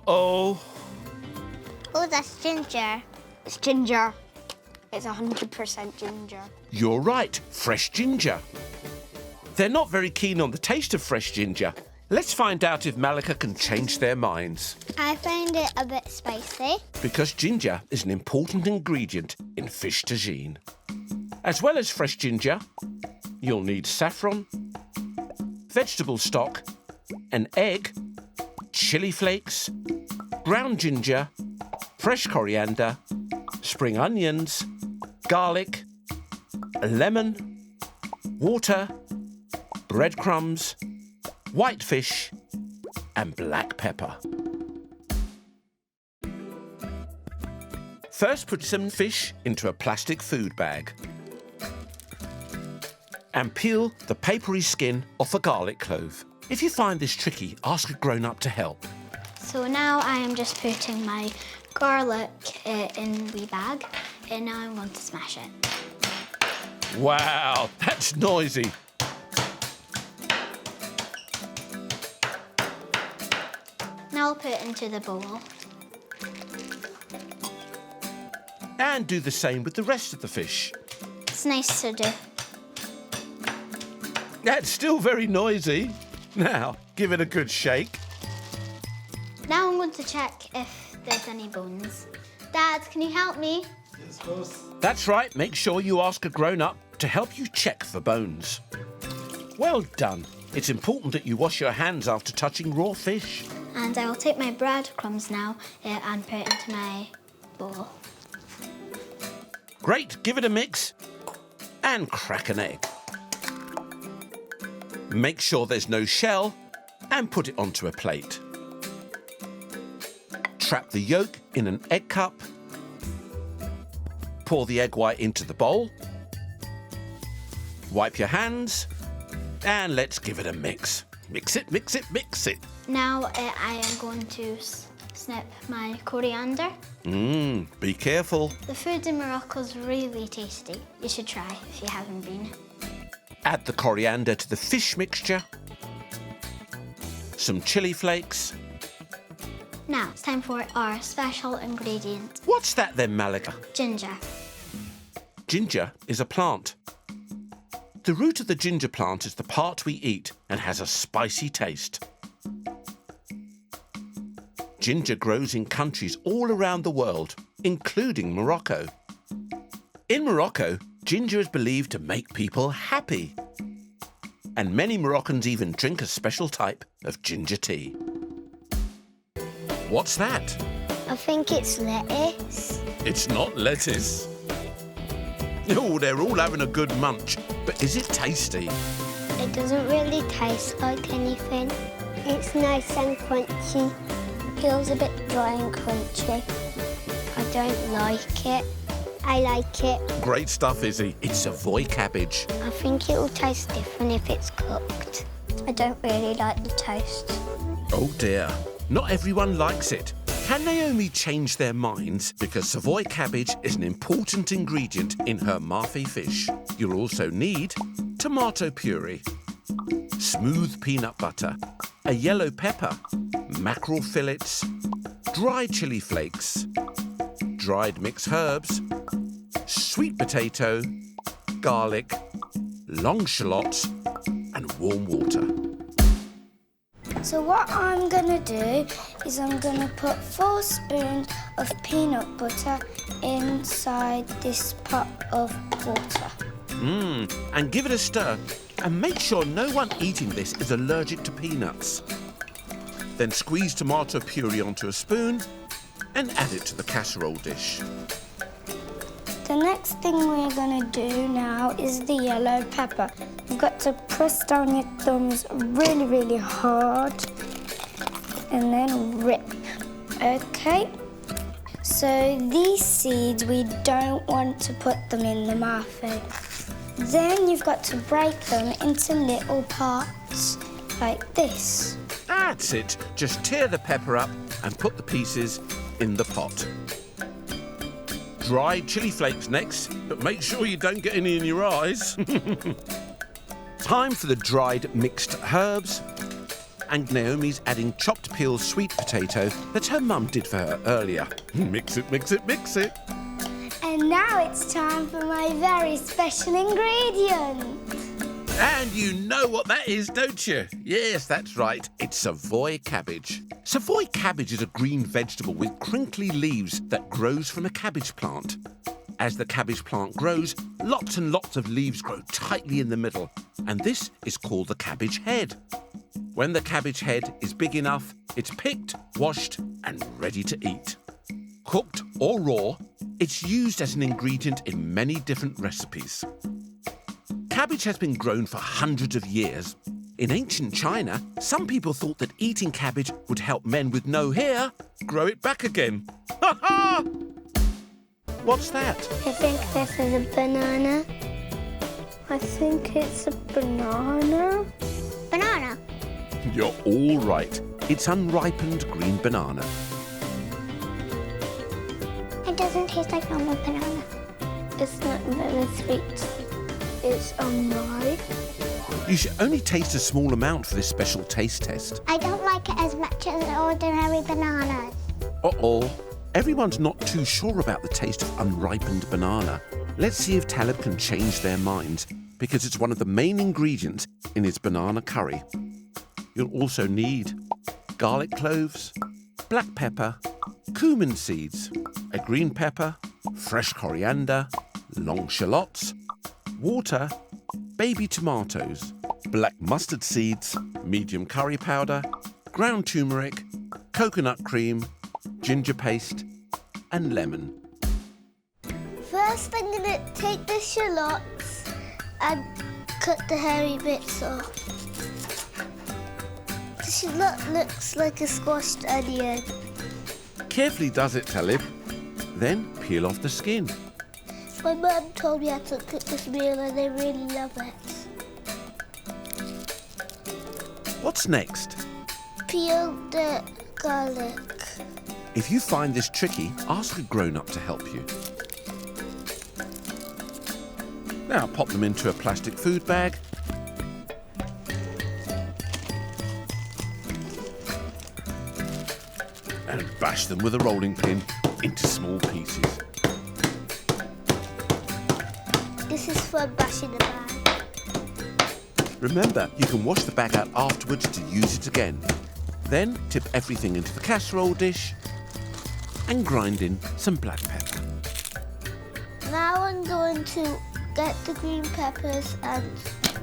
Uh-oh. Oh, that's ginger. It's ginger. It's 100% ginger. You're right, fresh ginger. They're not very keen on the taste of fresh ginger. Let's find out if Malika can change their minds. I find it a bit spicy. Because ginger is an important ingredient in fish tagine. As well as fresh ginger, you'll need saffron, vegetable stock, an egg, chili flakes, ground ginger, fresh coriander, spring onions, garlic, a lemon, water, breadcrumbs, white fish, and black pepper. First, put some fish into a plastic food bag and peel the papery skin off a garlic clove. If you find this tricky, ask a grown-up to help. So now I am just putting my garlic in the wee bag, and now I'm going to smash it. Wow, that's noisy. Now I'll put it into the bowl. And do the same with the rest of the fish. It's nice to do. That's still very noisy. Now, give it a good shake. Now I'm going to check if there's any bones. Dad, can you help me? Yes, of course. That's right, make sure you ask a grown-up to help you check for bones. Well done. It's important that you wash your hands after touching raw fish. And I'll take my breadcrumbs now and put it into my bowl. Great, give it a mix and crack an egg. Make sure there's no shell and put it onto a plate. Trap the yolk in an egg cup. Pour the egg white into the bowl. Wipe your hands and let's give it a mix. Mix it, mix it, mix it. Now I am going to snip my coriander. Be careful. The food in Morocco is really tasty. You should try if you haven't been. Add the coriander to the fish mixture. Some chili flakes. Now it's time for our special ingredient, What's that then, Malika? ginger. Ginger is a plant. The root of the ginger plant is the part we eat and has a spicy taste. Ginger grows in countries all around the world, including Morocco. In Morocco, ginger is believed to make people happy. And many Moroccans even drink a special type of ginger tea. What's that? I think it's lettuce. It's not lettuce. Oh, they're all having a good munch, but is it tasty? It doesn't really taste like anything. It's nice and crunchy. Feels a bit dry and crunchy. I don't like it. I like it. Great stuff, Izzy. It's Savoy cabbage. I think it will taste different if it's cooked. I don't really like the taste. Oh dear, not everyone likes it. Can Naomi change their minds? Because Savoy cabbage is an important ingredient in her Mafi fish. You'll also need tomato puree, smooth peanut butter, a yellow pepper, mackerel fillets, dried chili flakes, dried mixed herbs, sweet potato, garlic, long shallots, and warm water. So what I'm going to do is I'm going to put 4 spoons of peanut butter inside this pot of water. And give it a stir. And make sure no one eating this is allergic to peanuts. Then squeeze tomato puree onto a spoon and add it to the casserole dish. The next thing we're going to do now is the yellow pepper. You've got to press down your thumbs really, really hard and then rip. Okay? So these seeds, we don't want to put them in the muffin. Then you've got to break them into little parts like this. That's it. Just tear the pepper up and put the pieces in the pot. Dried chili flakes next, but make sure you don't get any in your eyes. Time for the dried mixed herbs, And Naomi's adding chopped peeled sweet potato that her mum did for her earlier. Mix it, mix it, mix it. And now it's time for my very special ingredient. And you know what that is, don't you? Yes, that's right. It's Savoy cabbage. Savoy cabbage is a green vegetable with crinkly leaves that grows from a cabbage plant. As the cabbage plant grows, lots and lots of leaves grow tightly in the middle, and this is called the cabbage head. When the cabbage head is big enough, it's picked, washed, and ready to eat. Cooked or raw, it's used as an ingredient in many different recipes. Cabbage has been grown for hundreds of years. In ancient China, some people thought that eating cabbage would help men with no hair grow it back again. Ha ha! What's that? I think this is a banana. I think it's a banana. Banana. You're all right. It's unripened green banana. It doesn't taste like normal banana. It's not very sweet. It's unripe. You should only taste a small amount for this special taste test. I don't like it as much as ordinary bananas. Uh-oh. Everyone's not too sure about the taste of unripened banana. Let's see if Talib can change their minds, because it's one of the main ingredients in his banana curry. You'll also need garlic cloves, black pepper, cumin seeds, a green pepper, fresh coriander, long shallots, water, baby tomatoes, black mustard seeds, medium curry powder, ground turmeric, coconut cream, ginger paste, and lemon. First, I'm going to take the shallots and cut the hairy bits off. The shallot looks like a squashed onion. Carefully does it, Talib. Then peel off the skin. My mum told me how to cook this meal and I really love it. What's next? Peel the garlic. If you find this tricky, ask a grown-up to help you. Now pop them into a plastic food bag. And bash them with a rolling pin into small pieces. This is for bashing the bag. Remember, you can wash the bag out afterwards to use it again. Then tip everything into the casserole dish and grind in some black pepper. Now I'm going to get the green peppers and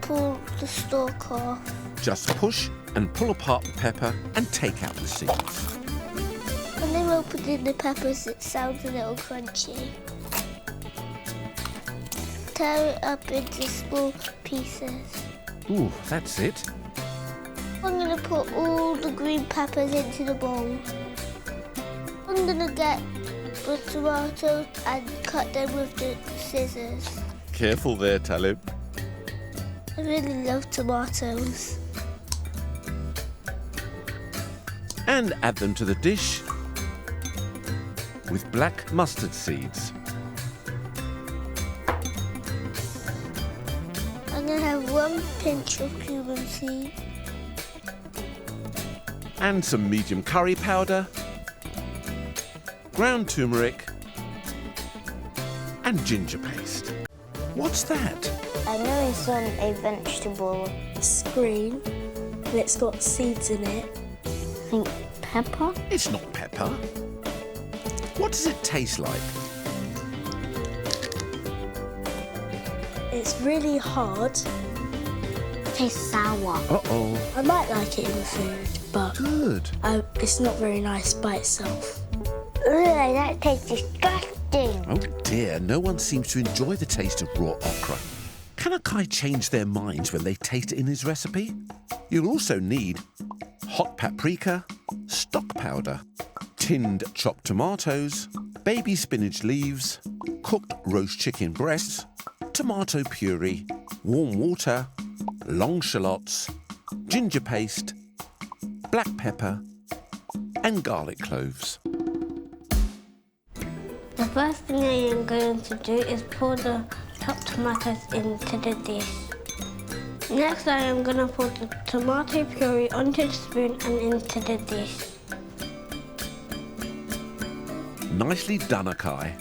pull the stalk off. Just push and pull apart the pepper and take out the seeds. When I'm opening the peppers, it sounds a little crunchy. Tear it up into small pieces. Ooh, that's it. I'm going to put all the green peppers into the bowl. I'm going to get the tomatoes and cut them with the scissors. Careful there, Talib. I really love tomatoes. And add them to the dish with black mustard seeds. I'm going to have one pinch of cumin seed. And some medium curry powder, ground turmeric, and ginger paste. What's that? I know it's a vegetable. It's green and it's got seeds in it. I think pepper? It's not pepper. What does it taste like? It's really hard. It tastes sour. Uh-oh. I might like it in the food, but Good. it's not very nice by itself. Ugh, that tastes disgusting. Oh dear, no one seems to enjoy the taste of raw okra. Can Akai change their minds when they taste it in his recipe? You'll also need hot paprika, stock powder, tinned chopped tomatoes, baby spinach leaves, cooked roast chicken breasts, tomato puree, warm water, long shallots, ginger paste, black pepper, and garlic cloves. The first thing I am going to do is pour the chopped tomatoes into the dish. Next I am going to put the tomato puree onto the spoon and into the dish. Nicely done, Akai.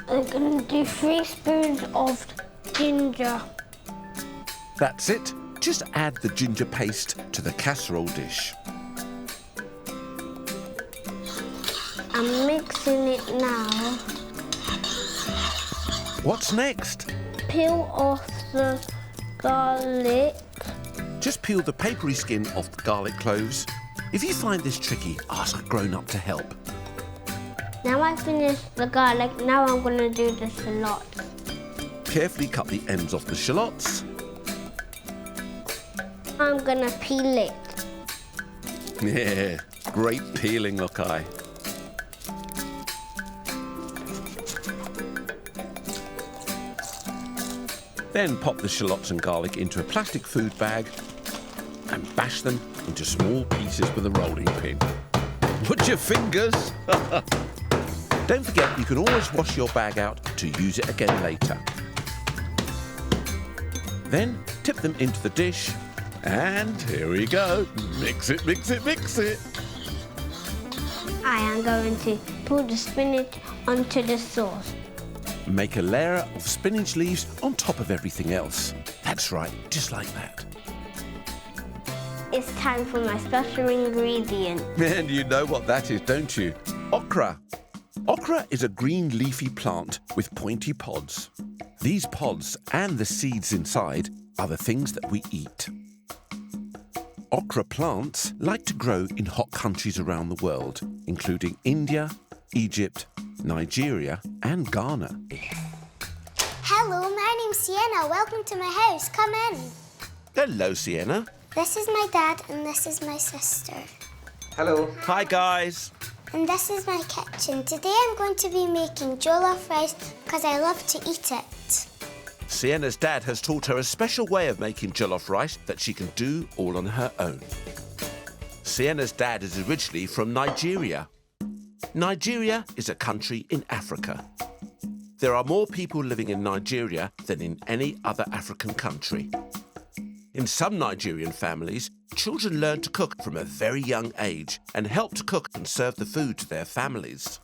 I'm going to do 3 spoons of ginger. That's it. Just add the ginger paste to the casserole dish. I'm mixing it now. What's next? Peel off the garlic. Just peel the papery skin off the garlic cloves. If you find this tricky, ask a grown-up to help. Now I've finished the garlic, now I'm going to do the shallots. Carefully cut the ends off the shallots. I'm going to peel it. Yeah, great peeling, Akai. Then pop the shallots and garlic into a plastic food bag and bash them into small pieces with a rolling pin. Put your fingers! Don't forget, you can always wash your bag out to use it again later. Then tip them into the dish and here we go. Mix it, mix it, mix it. I am going to put the spinach onto the sauce. Make a layer of spinach leaves on top of everything else. That's right, just like that. It's time for my special ingredient. And you know what that is, don't you? Okra. Okra is a green leafy plant with pointy pods. These pods and the seeds inside are the things that we eat. Okra plants like to grow in hot countries around the world, including India, Egypt, Nigeria and Ghana. Hello, my name's Sienna. Welcome to my house. Come in. Hello, Sienna. This is my dad and this is my sister. Hello. Hi, guys. And this is my kitchen. Today I'm going to be making jollof rice because I love to eat it. Sienna's dad has taught her a special way of making jollof rice that she can do all on her own. Sienna's dad is originally from Nigeria. Nigeria is a country in Africa. There are more people living in Nigeria than in any other African country. In some Nigerian families, children learn to cook from a very young age and help to cook and serve the food to their families.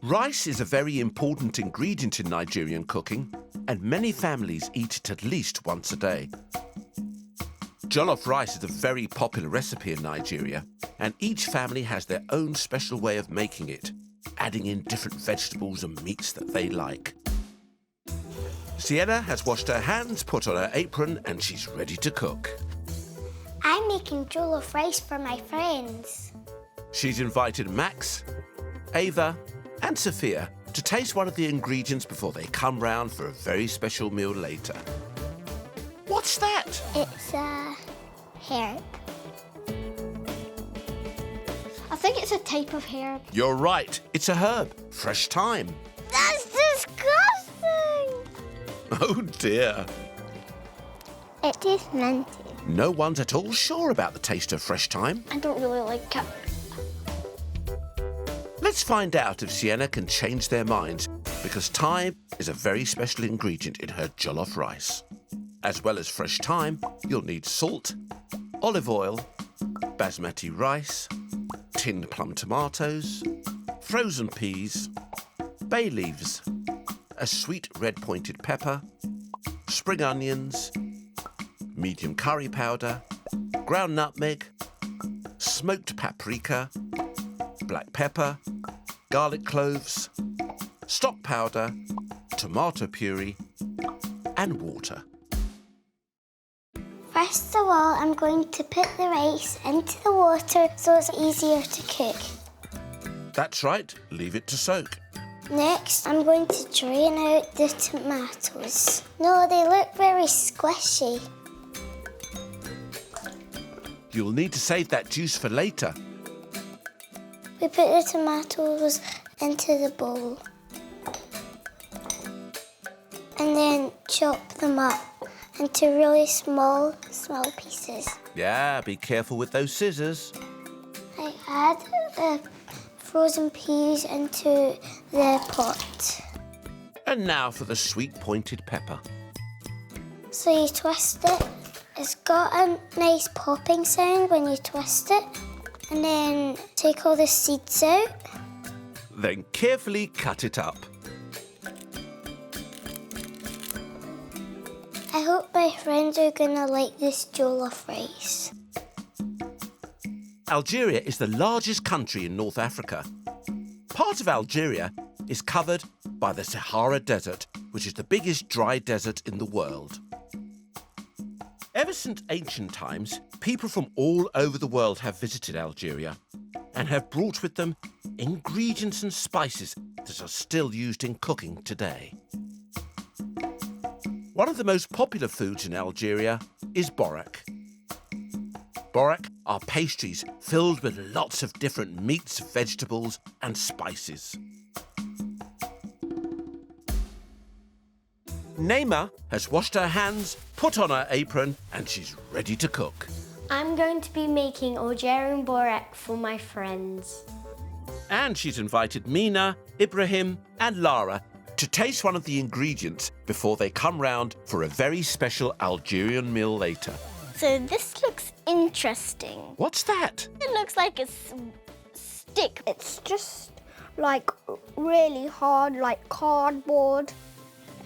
Rice is a very important ingredient in Nigerian cooking, and many families eat it at least once a day. Jollof rice is a very popular recipe in Nigeria, and each family has their own special way of making it, adding in different vegetables and meats that they like. Sienna has washed her hands, put on her apron, and she's ready to cook. I'm making jollof rice for my friends. She's invited Max, Ava, and Sophia to taste one of the ingredients before they come round for a very special meal later. What's that? It's a herb. I think it's a type of herb. You're right, it's a herb. Fresh thyme. That's disgusting! Oh dear. It tastes minty. No one's at all sure about the taste of fresh thyme. I don't really like it. Let's find out if Sienna can change their minds, because thyme is a very special ingredient in her jollof rice. As well as fresh thyme, you'll need salt, olive oil, basmati rice, tinned plum tomatoes, frozen peas, bay leaves, a sweet red pointed pepper, spring onions, medium curry powder, ground nutmeg, smoked paprika, black pepper, garlic cloves, stock powder, tomato puree, and water. First of all, I'm going to put the rice into the water so it's easier to cook. That's right, leave it to soak. Next, I'm going to drain out the tomatoes. No, they look very squishy. You'll need to save that juice for later. We put the tomatoes into the bowl. And then chop them up into really small pieces. Yeah, be careful with those scissors. I add the frozen peas into the pot. And now for the sweet pointed pepper. So you twist it. It's got a nice popping sound when you twist it. And then take all the seeds out. Then carefully cut it up. I hope my friends are gonna like this jollof rice. Algeria is the largest country in North Africa. Part of Algeria is covered by the Sahara Desert, which is the biggest dry desert in the world. Ever since ancient times, people from all over the world have visited Algeria and have brought with them ingredients and spices that are still used in cooking today. One of the most popular foods in Algeria is borak. Borak are pastries filled with lots of different meats, vegetables and spices. Naima has washed her hands, put on her apron, and she's ready to cook. I'm going to be making Algerian borak for my friends. And she's invited Mina, Ibrahim and Lara to taste one of the ingredients before they come round for a very special Algerian meal later. So this looks interesting. What's that? It looks like a stick. It's just like really hard, like cardboard.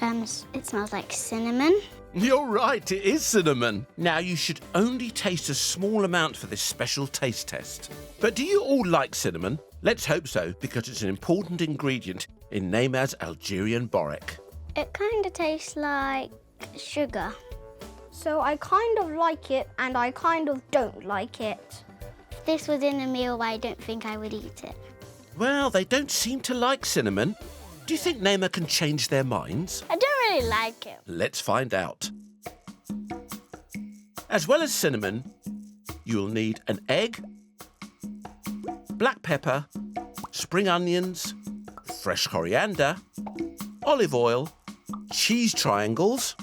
It smells like cinnamon. You're right, it is cinnamon. Now, you should only taste a small amount for this special taste test. But do you all like cinnamon? Let's hope so, because it's an important ingredient in Naima's Algerian borak. It kind of tastes like sugar. So I kind of like it and I kind of don't like it. If this was in a meal, I don't think I would eat it. Well, they don't seem to like cinnamon. Do you think Naima can change their minds? I don't really like it. Let's find out. As well as cinnamon, you'll need an egg, black pepper, spring onions, fresh coriander, olive oil, cheese triangles,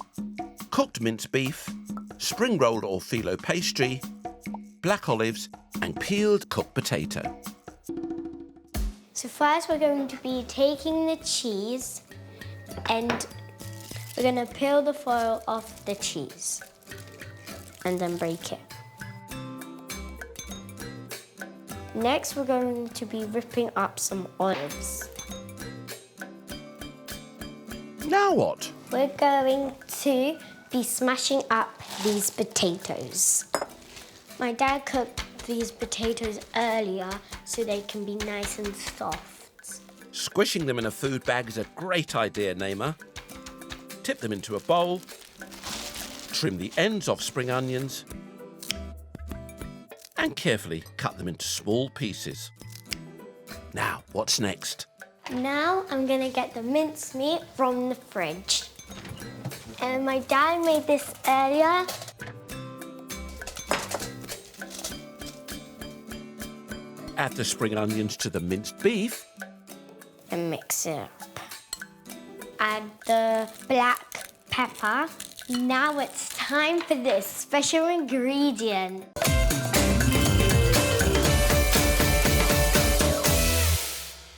cooked minced beef, spring rolled or phyllo pastry, black olives and peeled cooked potato. So first we're going to be taking the cheese and we're going to peel the foil off the cheese and then break it. Next we're going to be ripping up some olives. Now what? We're going to be smashing up these potatoes. My dad cooked these potatoes earlier so they can be nice and soft. Squishing them in a food bag is a great idea, Naima. Tip them into a bowl, trim the ends off spring onions, and carefully cut them into small pieces. Now, what's next? Now I'm gonna get the mincemeat from the fridge. And my dad made this earlier. Add the spring onions to the minced beef. And mix it up. Add the black pepper. Now it's time for this special ingredient.